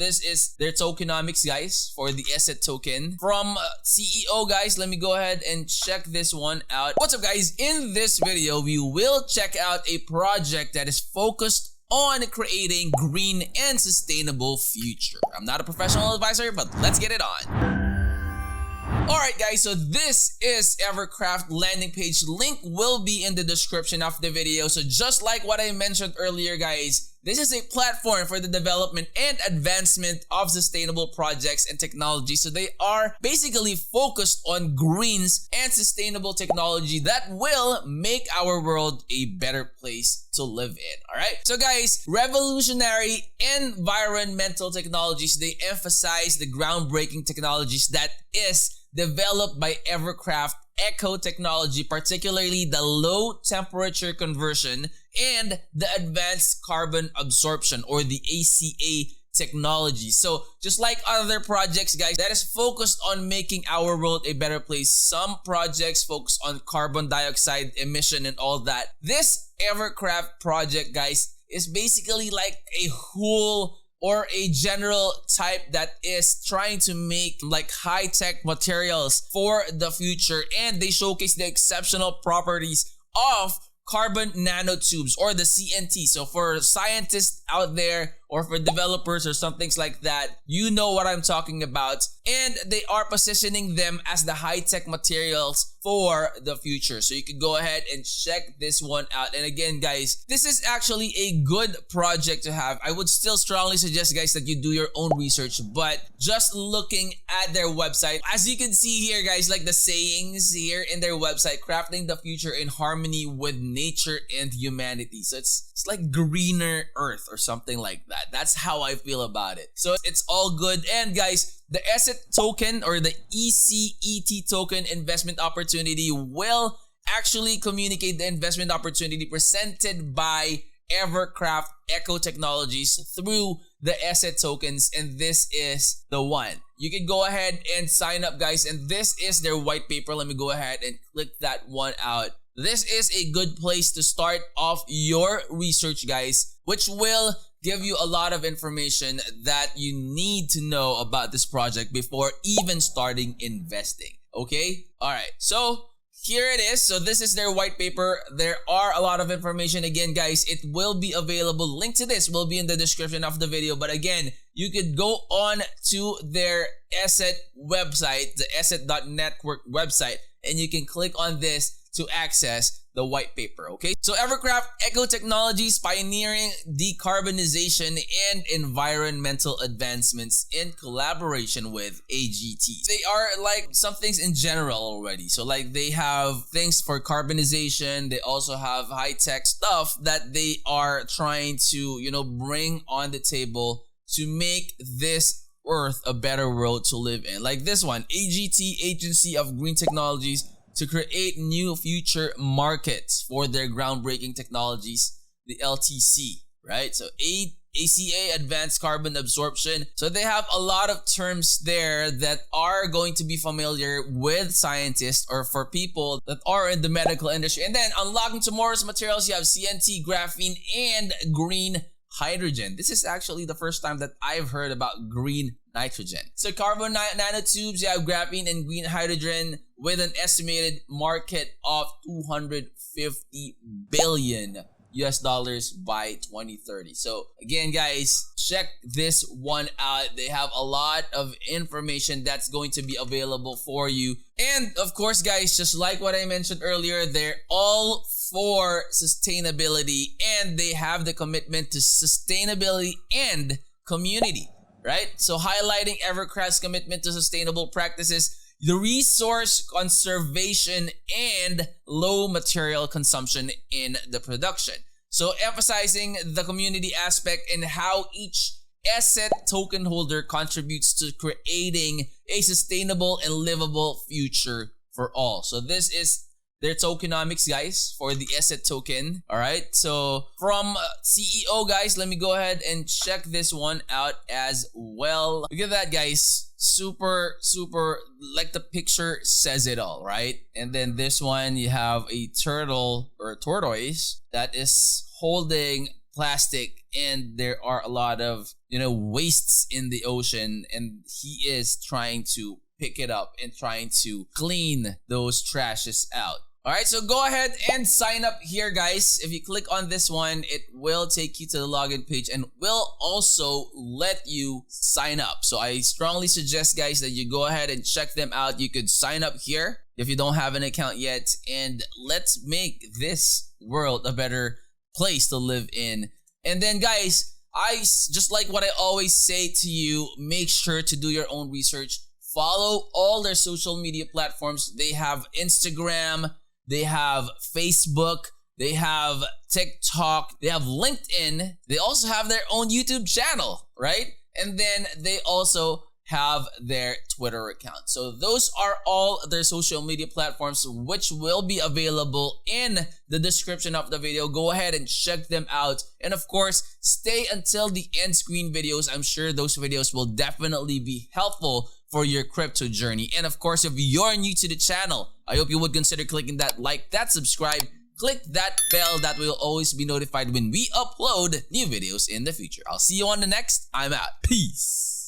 this is their tokenomics, guys, for the asset token. From CEO, guys, let me go ahead and check this one out. What's up, guys? In this video, we will check out a project that is focused on creating green and sustainable future. I'm not a professional advisor, but let's get it on. Alright guys, so this is EverCraft landing page. Link will be in the description of the video. So just like what I mentioned earlier, guys, this is a platform for the development and advancement of sustainable projects and technology. So they are basically focused on greens and sustainable technology that will make our world a better place to live in. Alright, so guys, revolutionary environmental technologies, they emphasize the groundbreaking technologies that is developed by EverCraft Ecotechnology, particularly the low temperature conversion and the advanced carbon absorption, or the ACA technology. So just like other projects, guys, that is focused on making our world a better place. Some projects focus on carbon dioxide emission and all that. This EverCraft project, guys, is basically like a whole or a general type that is trying to make like high-tech materials for the future, and they showcase the exceptional properties of carbon nanotubes, or the CNT. So for scientists out there, or for developers or some things like that, you know what I'm talking about. And they are positioning them as the high-tech materials for the future. So you can go ahead and check this one out. And again, guys, this is actually a good project to have. I would still strongly suggest, guys, that you do your own research, but just looking at their website, as you can see here, guys, like the sayings here in their website, crafting the future in harmony with nature and humanity. So it's like greener earth or something like that. That's how I feel about it. So it's all good. And guys, the asset token, or the ECET token investment opportunity, will actually communicate the investment opportunity presented by EverCraft Ecotechnologies through the asset tokens, and this is the one. You can go ahead and sign up, guys, and this is their white paper. Let me go ahead and click that one out. This is a good place to start off your research, guys, which will give you a lot of information that you need to know about this project before even starting investing. Okay? Alright, so here it is. So this is their white paper. There are a lot of information. Again, guys, it will be available. Link to this will be in the description of the video. But again, you could go on to their asset website, the asset.network website, and you can click on this to access the white paper. Okay, so EverCraft Ecotechnologies, pioneering decarbonization and environmental advancements in collaboration with AGT. They are like some things in general already. So like they have things for carbonization. They also have high-tech stuff that they are trying to, you know, bring on the table to make this earth a better world to live in. Like this one, AGT, Agency of Green Technologies, to create new future markets for their groundbreaking technologies, the LTC, right? So ACA, advanced carbon absorption. So they have a lot of terms there that are going to be familiar with scientists or for people that are in the medical industry. And then unlocking tomorrow's materials, you have CNT, graphene, and green hydrogen. This is actually the first time that I've heard about green nitrogen. So carbon nanotubes, you have graphene and green hydrogen with an estimated market of $250 billion by 2030. So again, guys, check this one out. They have a lot of information that's going to be available for you. And of course, guys, just like what I mentioned earlier, they're all for sustainability, and they have the commitment to sustainability and community, right? So highlighting EverCraft's commitment to sustainable practices, the resource conservation, and low material consumption in the production. So emphasizing the community aspect and how each asset token holder contributes to creating a sustainable and livable future for all. So this is their tokenomics, guys, for the asset token. All right, so from CEO, guys, let me go ahead and check this one out as well. Look at that, guys. Super, like the picture says it all, right? And then this one, you have a turtle or a tortoise that is holding plastic, and there are a lot of, wastes in the ocean, and he is trying to pick it up and trying to clean those trashes out. Alright, so go ahead and sign up here, guys. If you click on this one, it will take you to the login page and will also let you sign up. So I strongly suggest, guys, that you go ahead and check them out. You could sign up here if you don't have an account yet, and let's make this world a better place to live in. And then, guys, just like what I always say to you, make sure to do your own research. Follow all their social media platforms. They have Instagram, they have Facebook, they have TikTok, they have LinkedIn, they also have their own YouTube channel, right? And then they also have their Twitter account. So those are all their social media platforms, which will be available in the description of the video. Go ahead and check them out. And of course, stay until the end screen videos. I'm sure those videos will definitely be helpful for your crypto journey. And of course, if you're new to the channel, I hope you would consider clicking that like, that subscribe, click that bell that will always be notified when we upload new videos in the future. I'll see you on the next. I'm out. Peace.